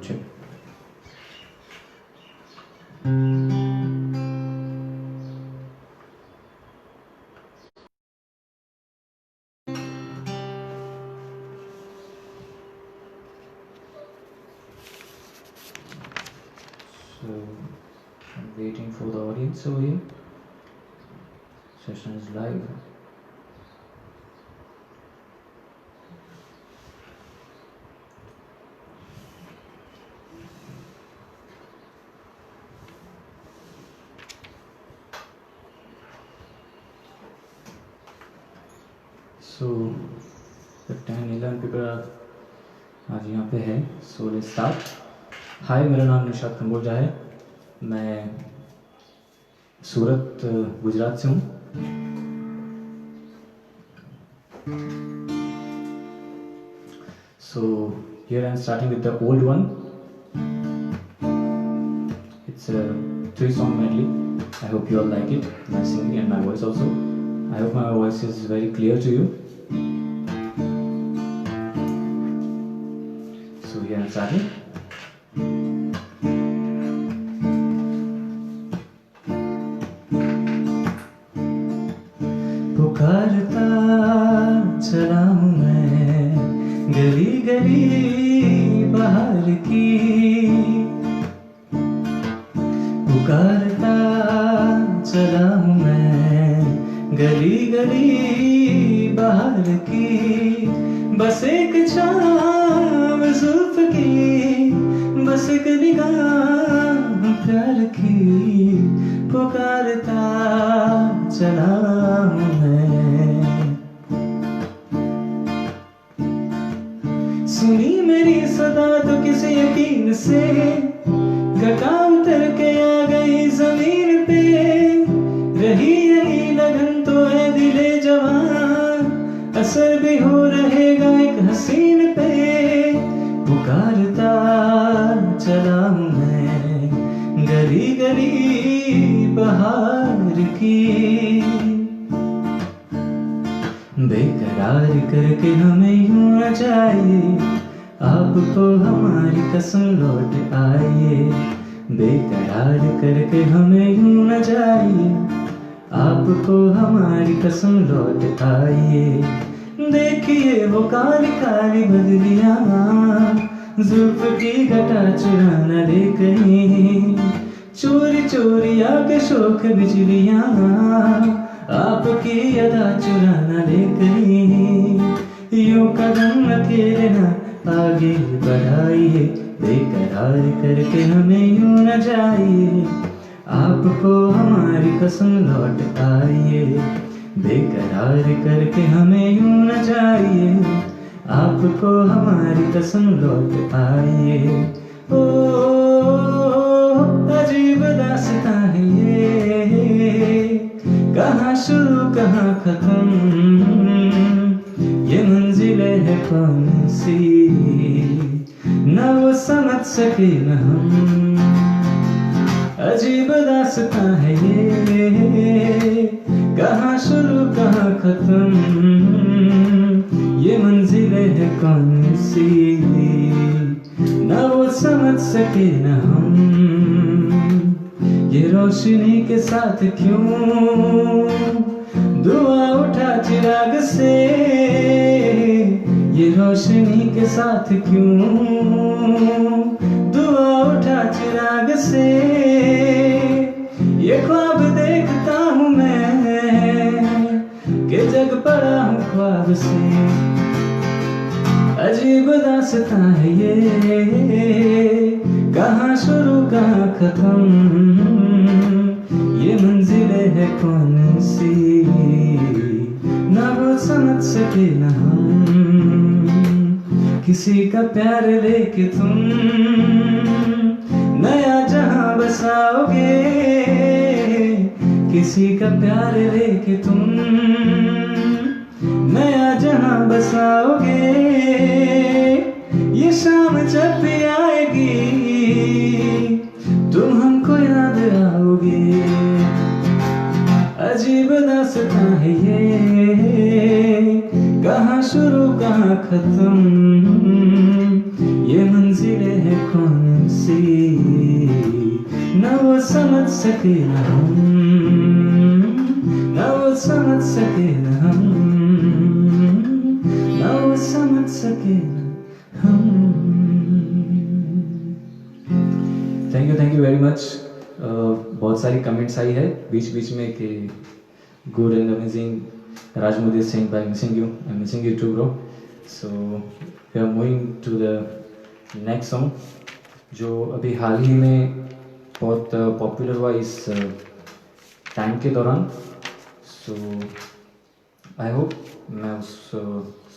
check. So I'm waiting for the audience over here. Session is live. So the 10-11 people आज यहाँ पे है. So let's start. हाय, मेरा नाम निशाद कंबोजा है. मैं सूरत गुजरात से हूँ. So here I'm starting with the old one. It's a 3-song medley. I hope you all like it. My singing and my voice also. I hope my voice is very clear to you. So here I'm starting. पुकारता चला हूँ मैं गली गली बाहर की, पुकारता चला हूँ मैं गली गली बाहर की. बस एक छाँव जुल्फ की, बस एक निगाह प्यार की, पुकारता चला हूँ मैं. सुनी मेरी सदा तो किसी यकीन से, घटा उतर के आ गई जमीन पे. रही यही लगन तो है दिले जवान, असर भी हो रहेगा एक हसीन पे. पुकारता चला हूँ मैं गली गली बाहर की. बेकरार करके हमें यूं न जाइए, आपको हमारी कसम लौट आइए. बेकरार करके हमें यूं न जाइए, आपको हमारी कसम लौट आइए. देखिए वो काली काली बदलियां, जुल्फ की घटा चुरा न ले कहीं. चोरी चोरी आके शोक बिजलियां, आपकी अदा चुरा न ले कहीं. यूं कदम अकेले न आगे बढ़ाइए, बेकरार करके हमें यूं न जाइए, आपको हमारी कसम लौट आइए. बेकरार करके हमें यूं न जाइए, आपको हमारी कसम लौट आइए. ओ अजीब दास्तां है ये, कहाँ शुरू कहाँ खत्म, ये मंजिलें है कौन सी, न वो समझ सके न हम. अजीब दास्तां है ये, कहाँ शुरू कहाँ खत्म, ये मंजिलें है कौन सी, न वो समझ सके न हम. ये रोशनी के साथ क्यों दुआ उठा चिराग से, ये रोशनी के साथ क्यों दुआ उठा चिराग से. ये ख्वाब देखता हूँ मैं कि जग पड़ा हूँ ख्वाब से. अजीब दास्तां है ये, कहाँ शुरू कहाँ खत्म, ये मंजिलें है कौन सी, ना वो समझ सके ना हम. किसी का प्यार लेके तुम नया जहां बसाओगे, किसी का प्यार लेके तुम नया जहां बसाओगे. ये शाम जब भी आएगी, तुम हमको याद आओगे. अजीब दास्तां है ये, कहाँ शुरू कहाँ खत्म, ये मंजिलें है कौन समझ सके न हम, ना वो समझ सके न हम, ना वो समझ सके न हम। Thank you very much. बहुत सारी कमेंट्स आई है बीच बीच में कि good and amazing, Rajmood is saying by missing you, I'm missing you too bro. So we are moving to the next song जो अभी हाल ही में बहुत पॉपुलर हुआ इस टाइम के दौरान। सो आई होप मैं उस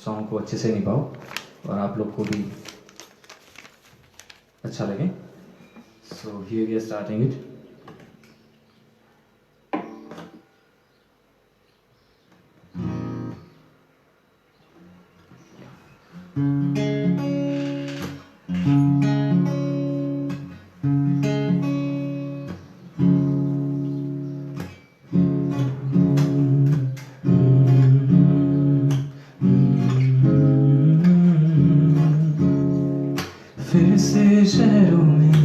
सॉन्ग को अच्छे से निभाऊँ और आप लोग को भी अच्छा लगे। So here we are starting it. फिर से शहरों में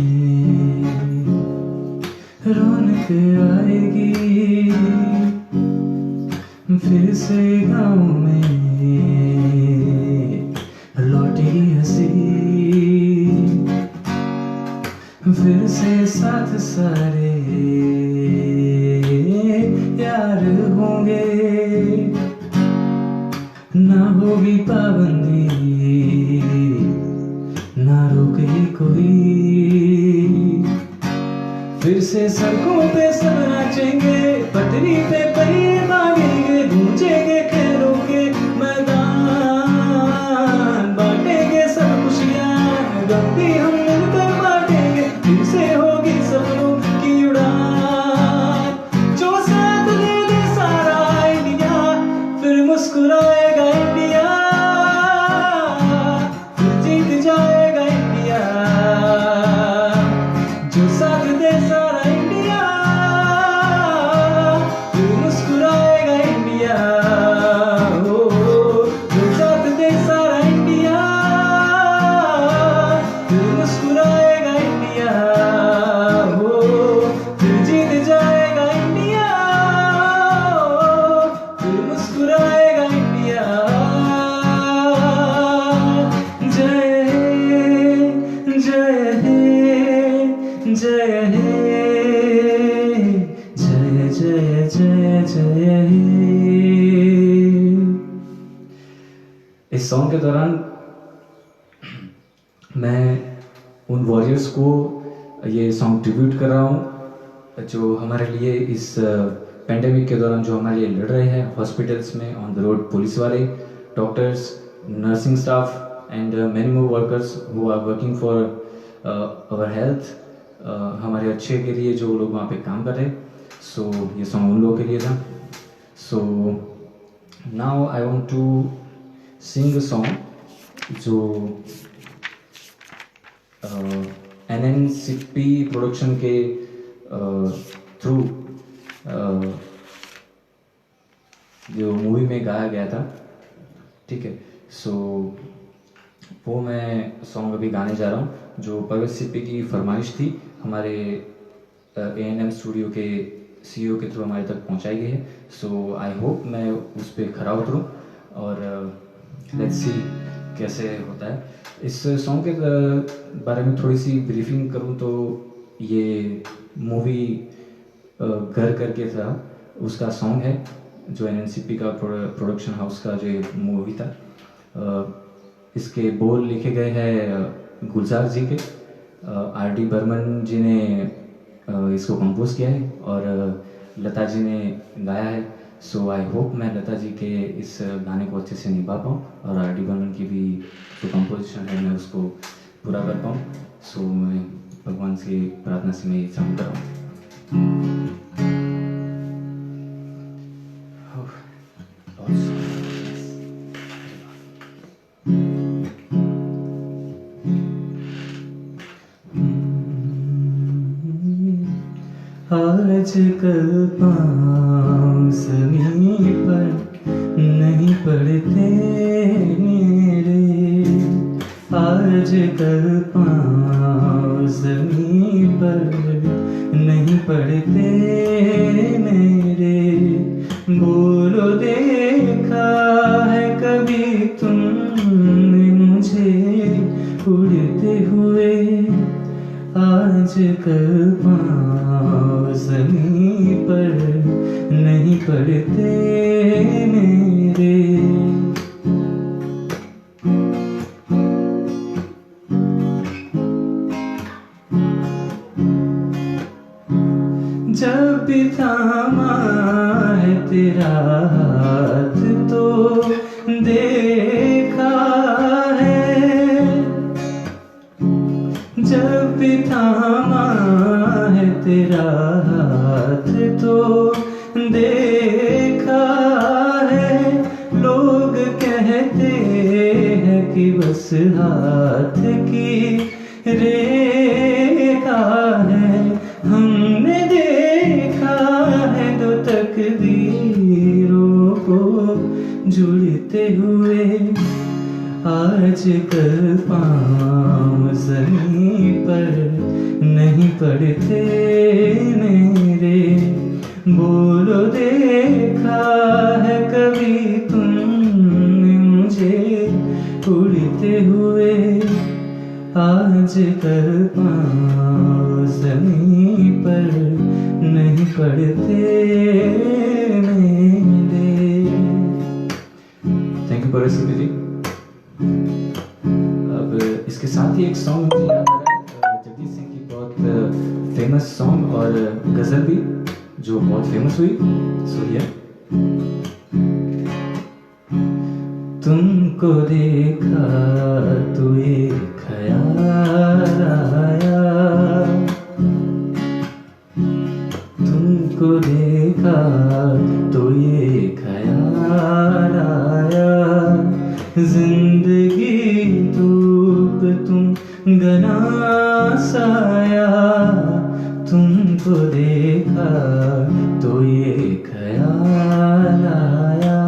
रौनक आएगी, फिर से गाँव में लौटेगी हंसी, फिर से साथ सारे यार होंगे, ना होगी पाबंदी, ना रोके कोई, फिर से सड़कों पे सब नाचेंगे, पटरी पे पहिए भागेंगे, गूंजेंगे खैरों के मैदान, बांटेंगे सब खुशियाँ, गम भी हम मिलकर बांटेंगे, फिर से होगी सपनों की उड़ान, जो साथ दे दे सारा इंडिया, फिर मुस्कुराएगा इंडिया, फिर जीत जाएगा इंडिया, जो साथ दे सारा इंडिया, फिर मुस्कुराएगा इंडिया, ओ जो साथ दे सारा इंडिया, फिर मुस्कुराएगा इंडिया, ओ फिर जीत जाएगा इंडिया, फिर मुस्कुराएगा इंडिया। जय जय हे जय हे जय जय जय जय हे। इस सॉन्ग के दौरान मैं उन वॉरियर्स को ये सॉन्ग ट्रिब्यूट कर रहा हूँ जो हमारे लिए इस पेंडेमिक के दौरान जो हमारे लिए लड़ रहे हैं, हॉस्पिटल्स में, ऑन द रोड, पुलिस वाले, doctors, nursing staff and many more workers who are working for our health, हमारे अच्छे के लिए जो लोग वहाँ पे काम कर रहे हैं। सो ये सॉन्ग उन लोगों के लिए था। So now I want to sing a song जो NNCP प्रोडक्शन के थ्रू जो मूवी में गाया गया था, ठीक है। सो वो मैं सॉन्ग अभी गाने जा रहा हूँ जो परवेज सिप्पी की फरमाइश थी, हमारे A&M स्टूडियो के CEO के थ्रू हमारे तक पहुँचाई गई है। सो आई होप मैं उस पर खरा उतरूँ और लेट्स सी कैसे होता है। इस सॉन्ग के बारे में थोड़ी सी ब्रीफिंग करूँ तो ये मूवी घर करके था, उसका सॉन्ग है जो NNCP का प्रोडक्शन हाउस का जो मूवी था। इसके बोल लिखे गए हैं गुलजार जी के, R.D. बर्मन जी ने इसको कंपोज किया है और लता जी ने गाया है। सो आई होप मैं लता जी के इस गाने को अच्छे से निभा पाऊँ और R.D. बर्मन की भी जो कंपोजिशन है मैं उसको पूरा कर पाऊँ। सो मैं भगवान से प्रार्थना से मैं ये सॉन्ग कर रहा हूँ। आजकल पाँव ज़मीन पर नहीं पड़ते मेरे, आजकल पाँव ज़मीन पर नहीं पड़ते मेरे। बोलो देखा है कभी तुमने मुझे उड़ते हुए? आजकल पाँव ज़मीं पर नहीं पड़ते मेरे। जब भी थामा है तेरा हाथ तो देखा है। जब भी थामा है तेरा हाथ तो देखा है। लोग कहते हैं कि बस हाथ की रेखा है। हमने देखा है दो तकदीरों को जुड़ते हुए। आजकल पाँव ज़मीं पर नहीं पड़ते मेरे। बोलो देखा है कभी तुमने मुझे उड़ते हुए? आजकल पाँव ज़मीं पर नहीं पड़ते मेरे। थैंक यू परसुति जी। अब इसके साथ ही एक सॉन्ग मुझे याद आ रहा है, जगजीत सिंह की बहुत फेमस सॉन्ग और गज़ल भी जो बहुत फेमस हुई। सुनिए। तुमको देखा तो एक ख्याल आया। तुमको देखा तो ये ख्याल आया। जिंदगी धूप तुम घना साया। तुमको देखा तो ये ख्याल आया।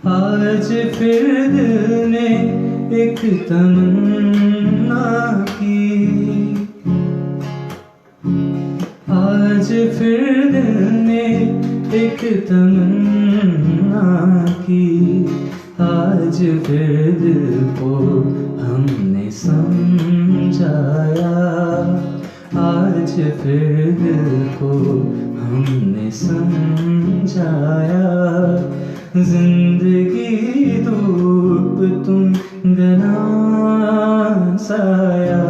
आज फिर दिल ने एक तमन्ना की। आज फिर दिल ने एक तमन्ना की। आज फिर दिल को हमने समझाया। आज फिर दिल को हमने समझाया। जिंदगी धूप तुम घना साया।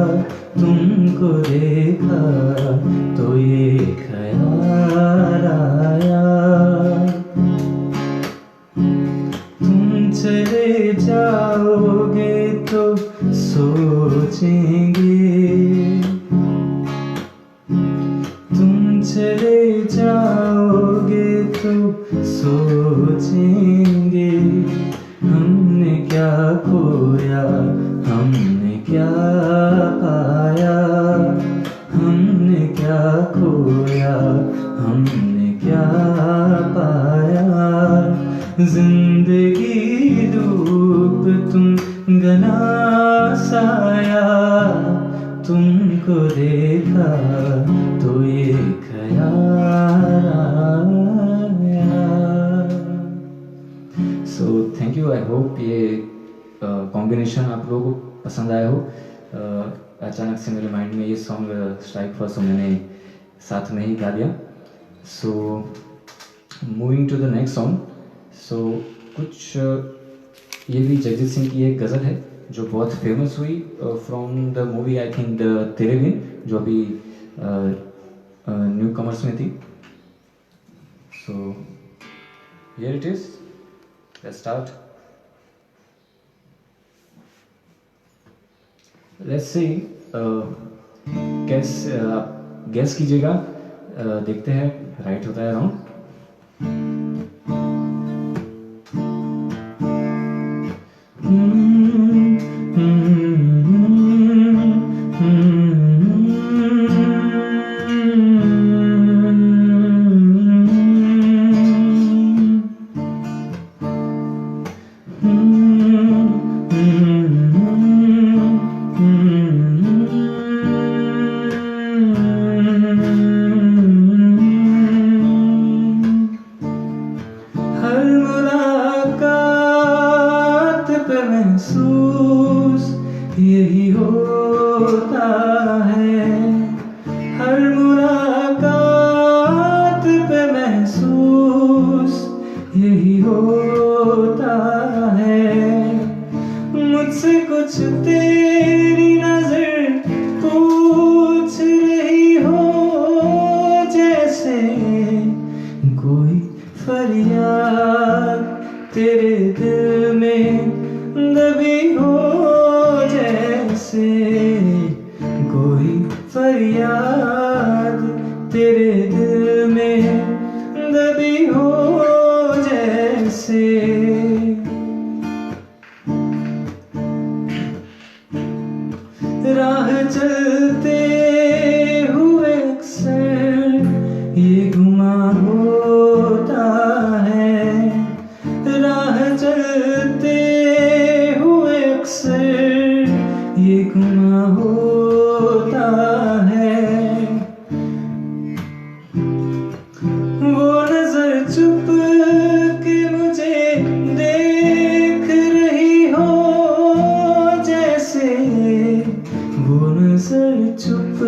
तुमको देखा तो ये ख्याल आया। तुम चले जाओगे तो सोचेंगे। तुम चले जाओगे तो सोचेंगे। हमने क्या खोया हमने क्या पाया। हमने क्या खोया हमने क्या पाया। जिंदगी धूप तुम घना साया। तुमको देखा तो ये ख्याल आया। So thank you. I hope ये कॉम्बिनेशन आप लोगों को पसंद आया हो। अचानक से मेरे माइंड में ये सॉन्ग स्ट्राइक हुआ, सो मैंने साथ में ही गा दिया। So moving to the next song. सो कुछ ये भी जगजीत सिंह की एक गज़ल है जो बहुत फेमस हुई from the movie I think the तेरे बिन, जो अभी न्यू कमर्स में थी। सो here it is, let's start. Let's see कैसे आप गेस कीजिएगा। देखते हैं राइट होता है रॉन्ग। होता है, हर मुलाकात पे महसूस यही होता है। मुझसे कुछ तेरी नजर पूछ रही हो, जैसे कोई फरियाद तेरे दिल में दबी हो, जैसे कोई फरियाद तेरे दिल में दबी हो, जैसे राह चलते हुए अक्सर ये गुमा होता है, राह चलते हुए अक्सर ये गुमा होता है। वो नजर चुप के मुझे देख रही हो, जैसे वो नजर चुप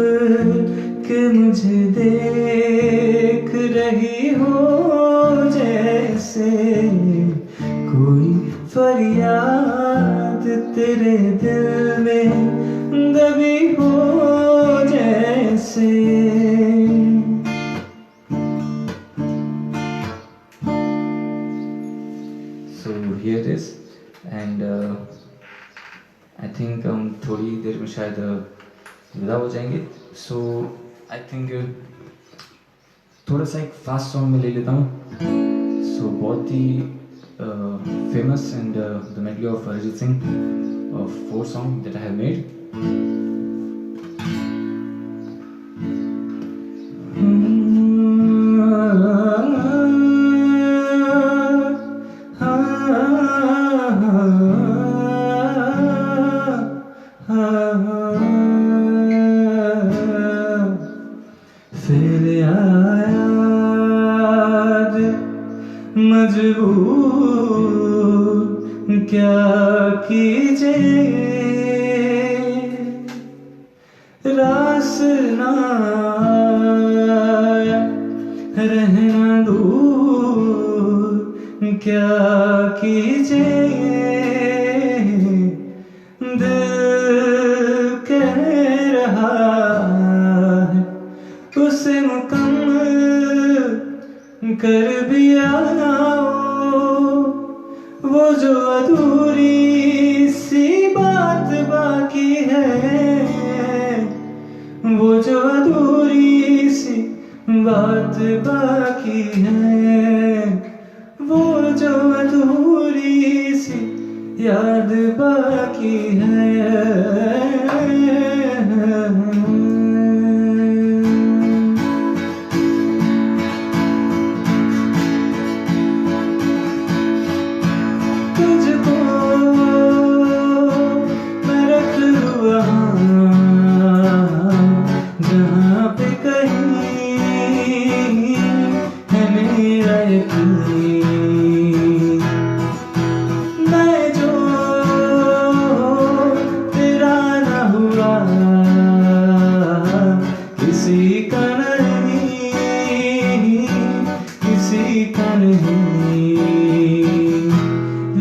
के मुझे देख रही हो, जैसे कोई फरियाद तेरे दिल में दबी हो, जैसे। So here it is, and I think हम थोड़ी देर में शायद विदा हो जाएंगे। सो आई थिंक थोड़ा सा एक फास्ट सॉन्ग में ले लेता हूँ। सो बहुत ही famous and the medley of Arijit Singh of 4 songs that I have made. फिर याद मजबूर क्या कीजिए, रास ना रहना दूर क्या कीजिए, दिल कह रहा है उसे मुकम्मल कर भी आओ, वो जो अधूरी सी बात बाकी है, वो जो अधूरी सी बात बाकी है, वो जो अधूरी सी याद बाकी है।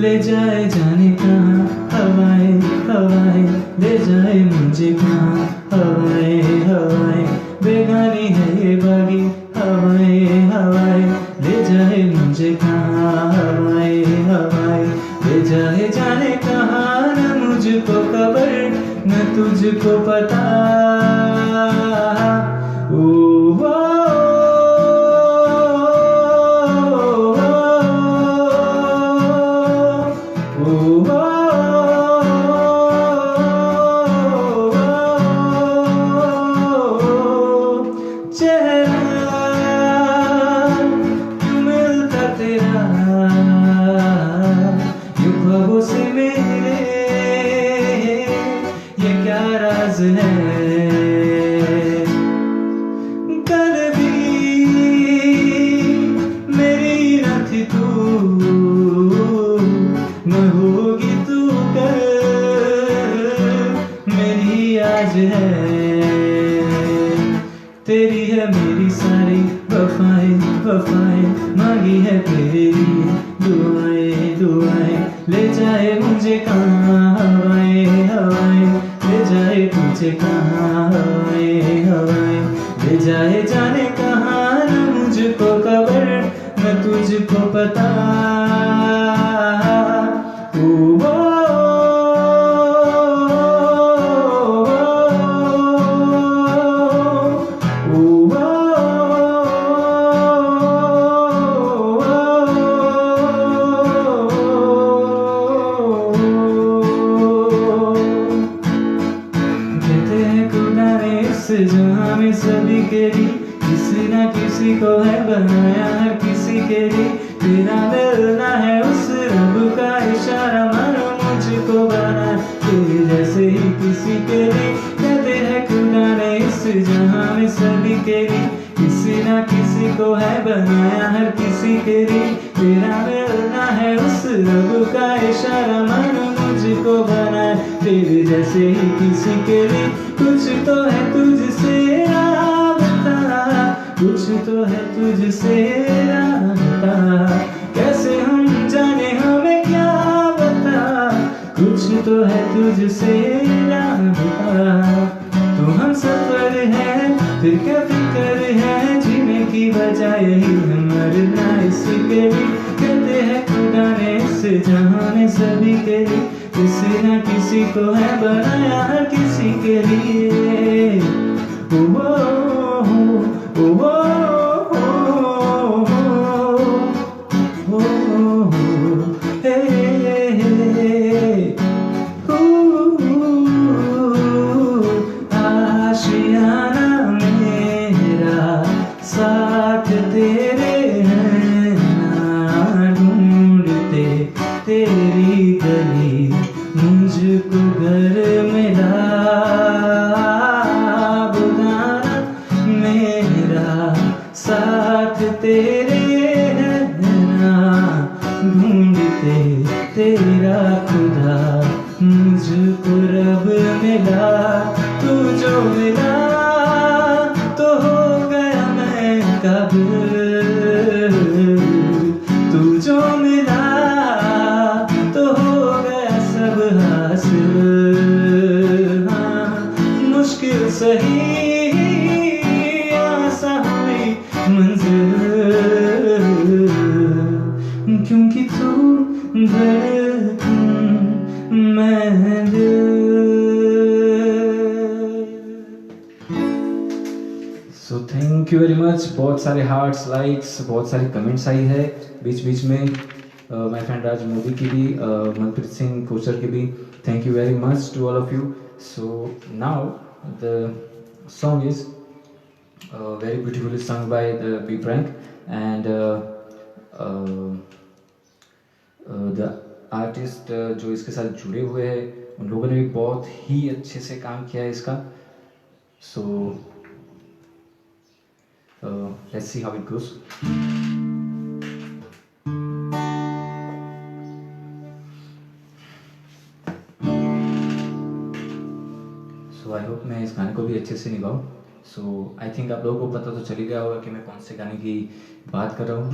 ले जाए जाने कहाँ हवाएं हवाएं, ले जाए मुझे कहाँ हवाएं हवाएं, बेगानी है ये बागी हवाएं हवाएं, ले जाए मुझे कहाँ हवाएं हवाएं, ले जाए जाने कहाँ, न मुझको खबर न तुझको पता। ओ कल भी मेरी न थी तू, न होगी तू कल मेरी आज है। तेरी है मेरी सारी वफाएं वफाएं, मांगी है तेरे लिए दुआएं दुआएं। ले जाए मुझे कहाँ हवाएं हवाएं, ले जाए तुझे कहाँ हवाएं हवाएं। ले जाए जाने कहाँ, न मुझको खबर न तुझको पता। जहाँ में सभी के लिए किसी ना किसी को है बनाया, हर किसी के लिए तेरा मिलना है उस रब का इशारा। मानो मुझको बना तेरे जैसे ही किसी के लिए, कहते हैं खुदा ने इस जहाँ में सभी के लिए किसी ना किसी को है बनाया, हर किसी के लिए तेरा मिलना है उस रब का इशारा। मानो मुझको बना तेरे जैसे ही किसी के लिए, कुछ तो है तुझसे राबता, कुछ तो है तुझसे राबता। कैसे हम जाने हमें क्या बता, कुछ तो है तुझसे राबता। तो हम सफर है फिर क्या फिक्र है, जीने की वजह यही है मरना इसी के लिए। कहते हैं खुदा ने इस जहां में सभी के लिए किसी ना किसी को है बनाया, हर किसी के लिए। ओ ओ ओ ओ ओ ओ हे आशियाना मेरा साथ तेरे हैं ना, ढूंढते तेरी गली मुझको घर मिला। बुलाना मेरा साथ तेरे है ना, ढूंढते तेरा खुदा मुझको रब मिला। तू जो मिला तो हो गया मैं काबिल, तू जो मिला तो हो गया सब हासिल। हाँ मुश्किल सही आसान हुई मंजिल, क्योंकि तू धड़कन मैं दिल। So thank you very much. बहुत सारे हार्ट्स लाइक्स बहुत सारी कमेंट्स आई है बीच बीच में। माय फ्रेंड राज मोदी की भी, मनप्रीत सिंह कोचर की भी, thank you very much to all of you. So now the song is very beautifully sung by the B Prank and the artist जो इसके साथ जुड़े हुए हैं उन लोगों ने भी बहुत ही अच्छे से काम किया है इसका। So let's see how it goes. So I hope मैं इस गाने को भी अच्छे से निभाऊँ। सो आई थिंक आप लोगों को पता तो चल ही गया होगा कि मैं कौन से गाने की बात कर रहा हूँ।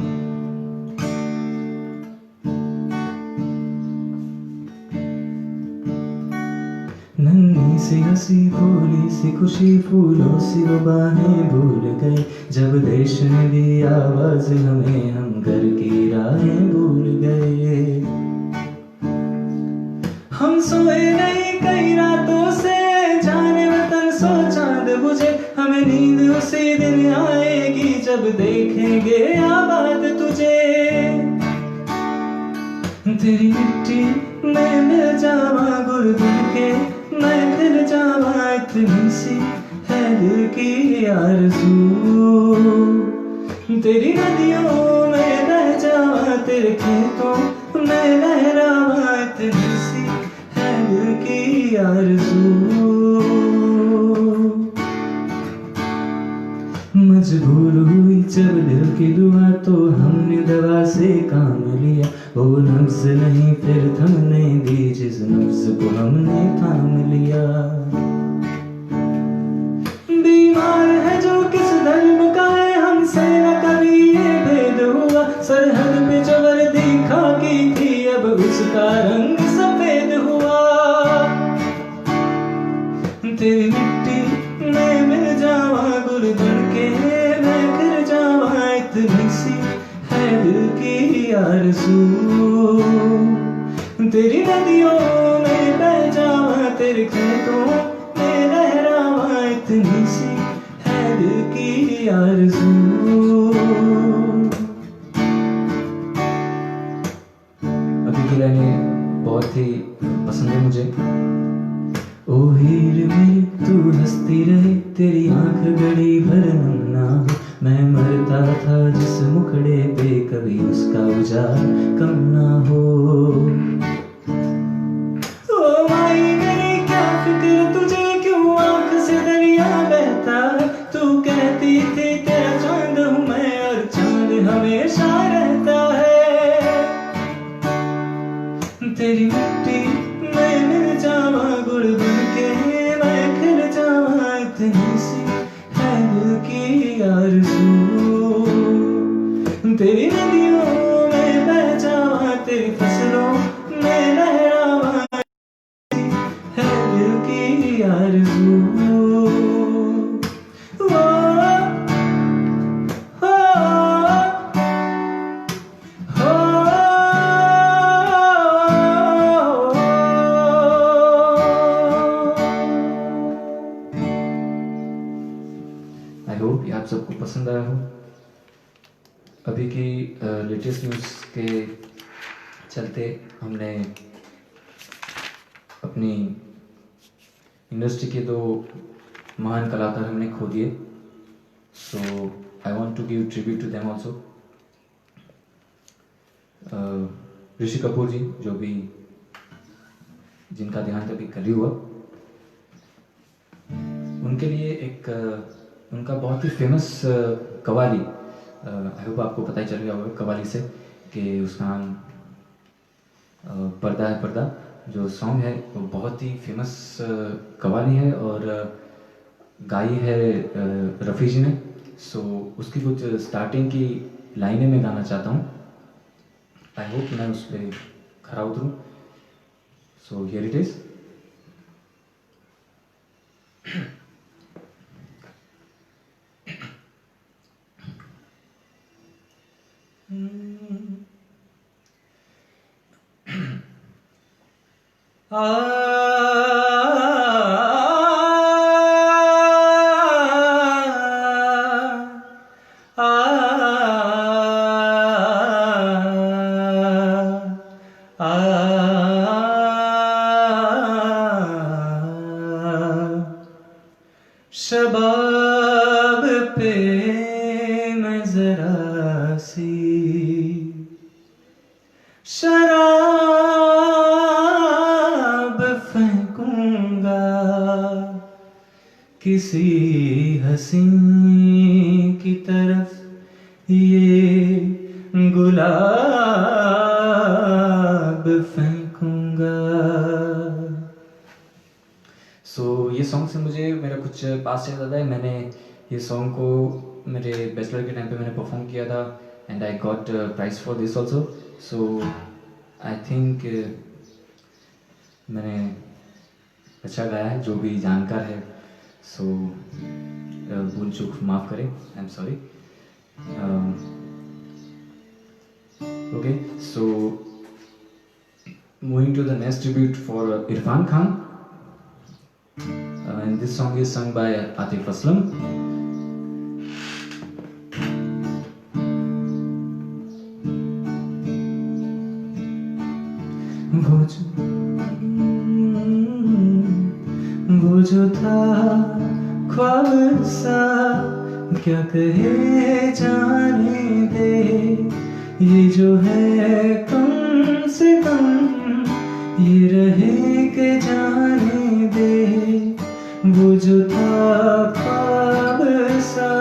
नन्ही सी हंसी भोली सी खुशी फूलों सी वो बाहें भूल गए, जब देश ने दी आवाज हमें हम घर की राहें भूल गए। हम सोए नहीं कई रातों से, जाने वतन सो चांद बुझे, हमें नींद उसी दिन आएगी जब देखेंगे आबाद तुझे। तेरी मिट्टी मैं मिल जावा गुर गुर के, मैं दिल जावा इतनी सी है दिल की आरज़ू। तेरी नदियों में बह जावा, तेरे खेतों में लहरावा इतनी सी है दिल की आरज़ू। मजबूर हुई जब दिल की दुआ तो हमने दवा से काम लिया, वो नफ्स नहीं फिर थमने दी जिस नफ्स को हमने थाम लिया। तेरी मिट्टी मैं मिल जावा, गुल बन के मैं खिल जावा, इतनी सी है दिल की आरज़ू। तेरी नदियों में बह जावा, तेरे खेतों में लहरावा, इतनी सी है दिल की आरज़ू। अभी की लाइनें बहुत ही पसंद है मुझे। ओ हीर मेरी तू हंसती रहे, तेरी आंख घड़ी भर नम ना हो, मैं मरता था जिस मुखड़े पे कभी उसका उजाला कम ना हो। ओ माई मेरी क्या फिक्र तुझे, क्यों आंख से दरिया बहता है, तू कहती थी तेरा चांद हूँ मैं और चांद हमेशा रहता है। तेरी मिट्टी मैं मिल जावा, गुड़ बन के मैं खिल जावा, इतनी सी है दिल की आरज़ू। तेरी नदियों में बह जावा, तेरी फसलों में लहरावा, है दिल की आरज़ू। आई होप ये आप सबको पसंद आया हो। अभी की लेटेस्ट न्यूज़ के चलते हमने अपनी इंडस्ट्री के दो महान कलाकार हमने खो दिए, so I want to give tribute to them also. Rishi Kapoor ji जो भी जिनका देहांत अभी कल ही हुआ, उनके लिए एक उनका बहुत ही फेमस कवाली, आई होप आपको पता ही चल गया होगा कवाली से कि उसका नाम पर्दा है पर्दा, जो सॉन्ग है वो बहुत ही फेमस कवाली है और गाई है रफ़ी जी ने। सो उसकी कुछ स्टार्टिंग की लाइनें मैं गाना चाहता हूँ, आई होप मैं उस पर खरा उतरूँ। So here it is. शबाब पे मैं जरा सी शराब फेंकूंगा, किसी हसीन की तरफ ये गुलाब फेंकूंगा। सो ये सॉन्ग से मुझे मेरा कुछ पास याद आता है। मैंने ये सॉन्ग को मेरे बैचलर के टाइम पे मैंने परफॉर्म किया था and I got prize for this also. So I think मैंने अच्छा गाया है, जो भी जानकार है सो भूल चूक माफ़ करें, I am sorry. Okay, so moving to the next tribute for Irfan Khan, and this song is sung by Atif Aslam. वो जो था ख्वाब सा क्या कहे जाने दे, ये जो है कम से कम ये रहे के जाने दे। वो जो था ख्वाब सा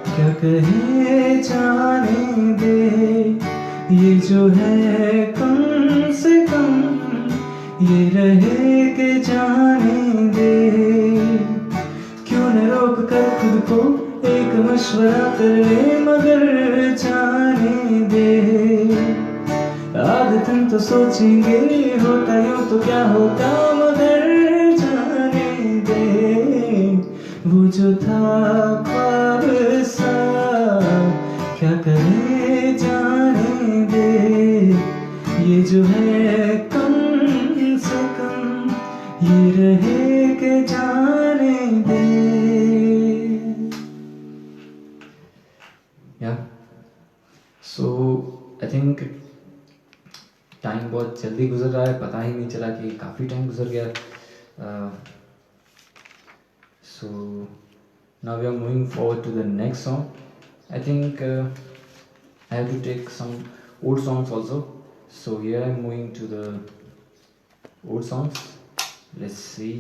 क्या कहे जाने दे, ये जो है कम से कम ये रहे के जाने दे। क्यों न रोक कर खुद को एक मशवरा कर ले मगर जाने दे। आदतन तो सोचेंगे होता यूं तो क्या होता मगर जाने दे। वो जो था ख्वाब सा, क्या करे जाने दे, ये जो है कम से कम ये रहे के जाने दे। या सो आई थिंक टाइम बहुत जल्दी गुजर रहा है, पता ही नहीं चला कि काफ़ी टाइम गुजर गया। So now we are moving forward to the next song. I think I have to take some old songs also. So here I am moving to the old songs. Let's see.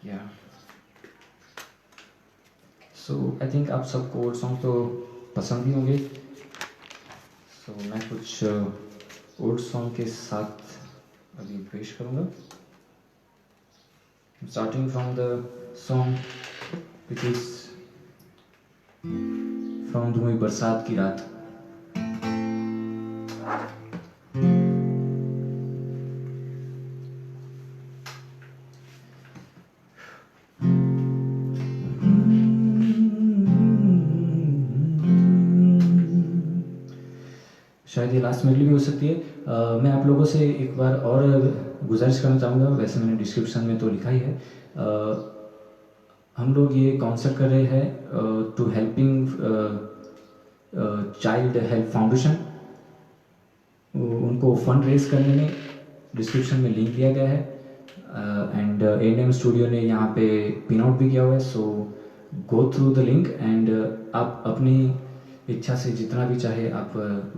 Yeah. So I think आप सबको old songs तो पसंद ही होंगे. So मैं कुछ old song के साथ अभी पेश करूँगा. I'm starting from the song which is from the movie बरसात की रात. शायद ये लास्ट मेडली भी हो सकती है. मैं आप लोगों से एक बार और गुजारिश करना चाहूँगा. वैसे मैंने डिस्क्रिप्शन में तो लिखा ही है. हम लोग ये कॉन्सर्ट कर रहे हैं to helping child help foundation. उनको फंड रेज करने में डिस्क्रिप्शन में लिंक दिया गया है. एंड A&M स्टूडियो ने यहाँ पे पिन आउट भी किया हुआ है. So go through the link and आप अपनी इच्छा से जितना भी चाहे आप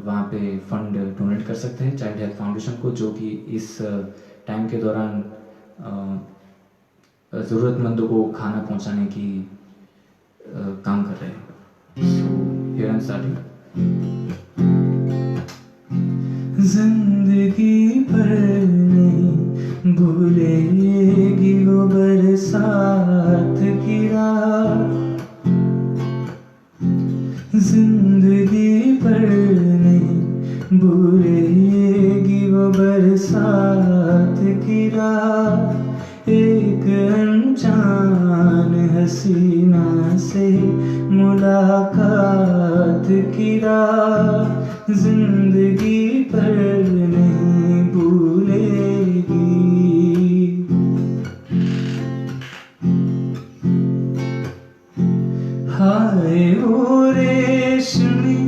वहाँ पे फंड डोनेट कर सकते हैं चाइल्ड हेल्प फाउंडेशन को, जो कि इस टाइम के दौरान ज़रूरतमंदों को खाना पहुंचाने की काम कर रहे हैं. So here I am starting. जिंदगी पर नहीं भूलेगी वो बरसात की रात. जिंदगी पर नहीं भूलेगी वो बरसात की रात. एक अनजान हसीना से मुलाकात की रात. जिंदगी पर नहीं भूलेगी. हाय वो रेशमी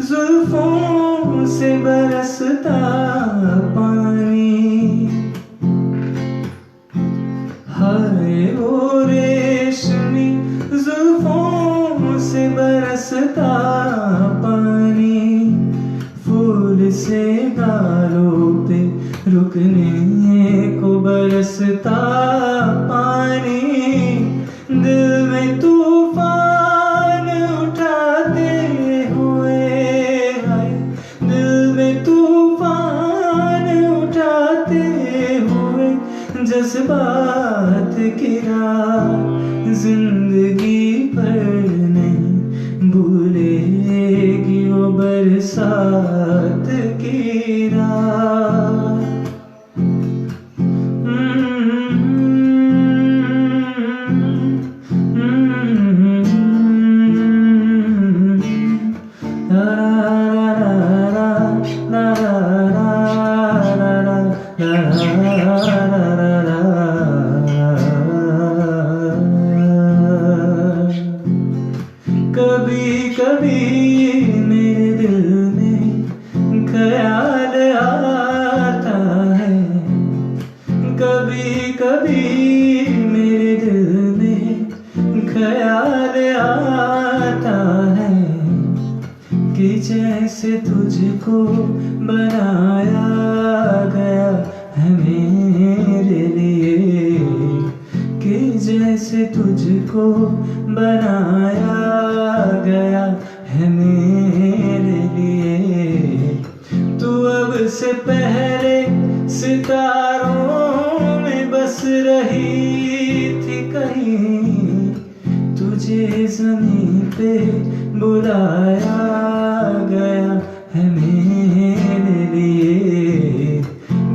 जुल्फों से बरसता पानी. हाय वो रेशमी जुल्फों से बरसता पानी. फूल से गालों पे रुकने को बरसता पानी. दिल में तूफान उठाते हुए, हाय दिल में तूफान उठाते हुए जज्बात की रात. जिंदगी पर नहीं भूलेगी वो बरसात की रात. कभी कभी मेरे दिल में ख्याल आता है. कभी कभी मेरे दिल में ख्याल आता है कि जैसे तुझको बनाया गया है मेरे लिए. कि जैसे तुझको बनाया गया है मेरे लिए. तू अब से पहले सितारों में बस रही थी कहीं. तुझे ज़मीन पे बुलाया गया है मेरे लिए.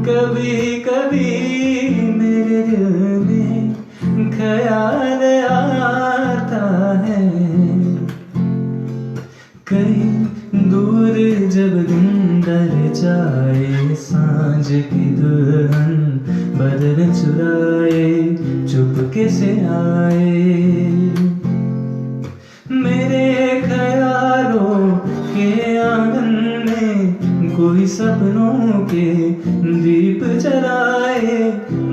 कभी कभी मेरे दिल में चुपके से आए। मेरे ख्यालों के आंगन में कोई सपनों के दीप जलाए,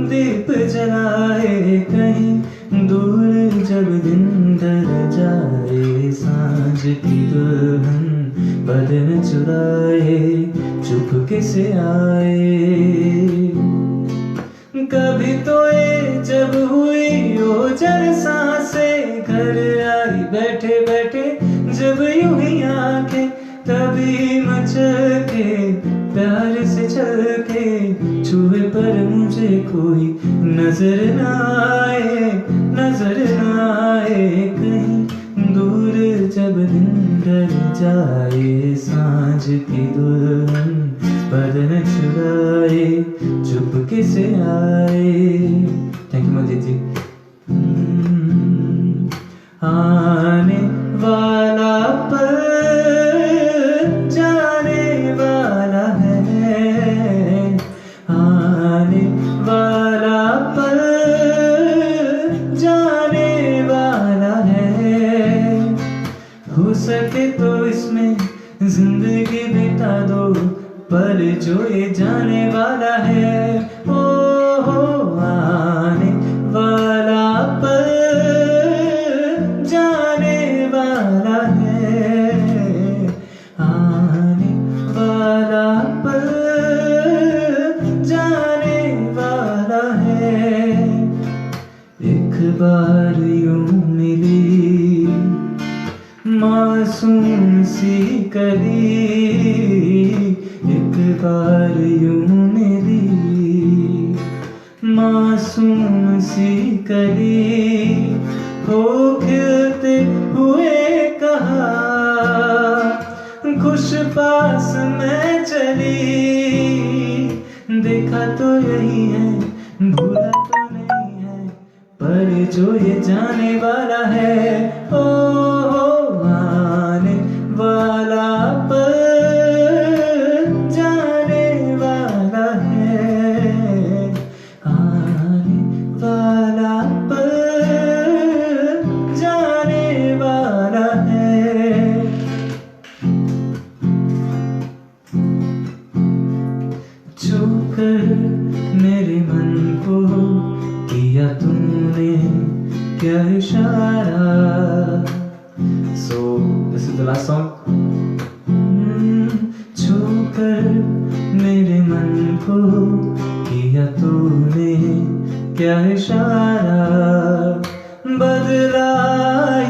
दीप जलाए। कहीं दूर जब दिन ढल जाए, सांझ की दुल्हन बदन चुराए, चुपके से आए। कभी तो ये जब हुई ओझल सांसें, घर आई बैठे बैठे जब यूं ही आंखें, तभी मचल के प्यार से चल के छुए पर मुझे कोई नजर न आए, नजर न आए। कहीं दूर जब दिन ढल जाए, सांझ की दुल्हन बदन चुराए, चुपके से आए। थैंक यू मंजीत जी। आने वाला पल जाने वाला है, आने वाला पल जाने वाला है। हो सके तो इसमें जिंदगी बिता दो, पर जो ये जाने वाला है। ओ हो आने वाला पल जाने वाला है, आने वाला पल जाने वाला है। एक बार यूं मिली मासूम सी कली, एक बार यूं मिली मासूम सी कली, हो खिलते हुए कहा खुश पास मैं चली। देखा तो यही है, भूला तो नहीं है, पर जो ये जाने वाला है। ओ आने वाला पल जाने वाला है, आने वाला पल जाने वाला है। छूकर मेरे मन को किया तुमने क्या इशारा। So this is the last song. छूकर मेरे मन को किया तूने क्या इशारा। बदला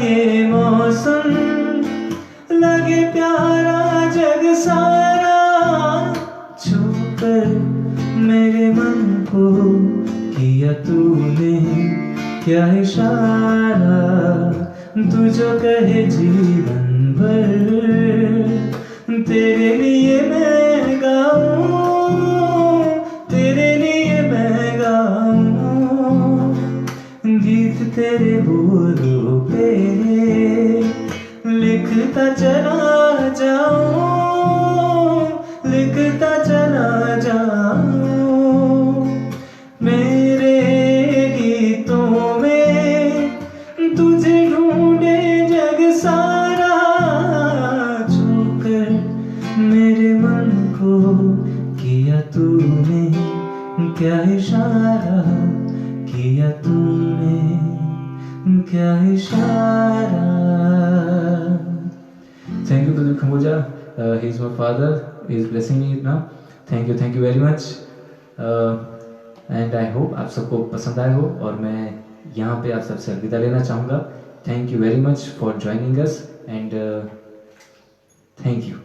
ये मौसम लगे प्यारा जग सारा। छूकर मेरे मन को किया तूने क्या इशारा। तू जो कहे जीवन भर तेरे लिए मैं गाऊं, तेरे लिए मैं गाऊं। गीत तेरे बोलों पे लिखता चला जाऊं, लिखता चला जाऊं। मेरे गीतों में तुझे ढूंढे जग सारा। छूकर मेरे मन को किया तूने क्या इशारा, किया तूने क्या इशारा। Thank you Pradeep Khamboja. He is my father. He is blessing me now. Thank you very much. And I hope आप सबको पसंद आया हो, और मैं यहाँ पे आप सबसे अलविदा लेना चाहूँगा। Thank you very much for joining us, and thank you.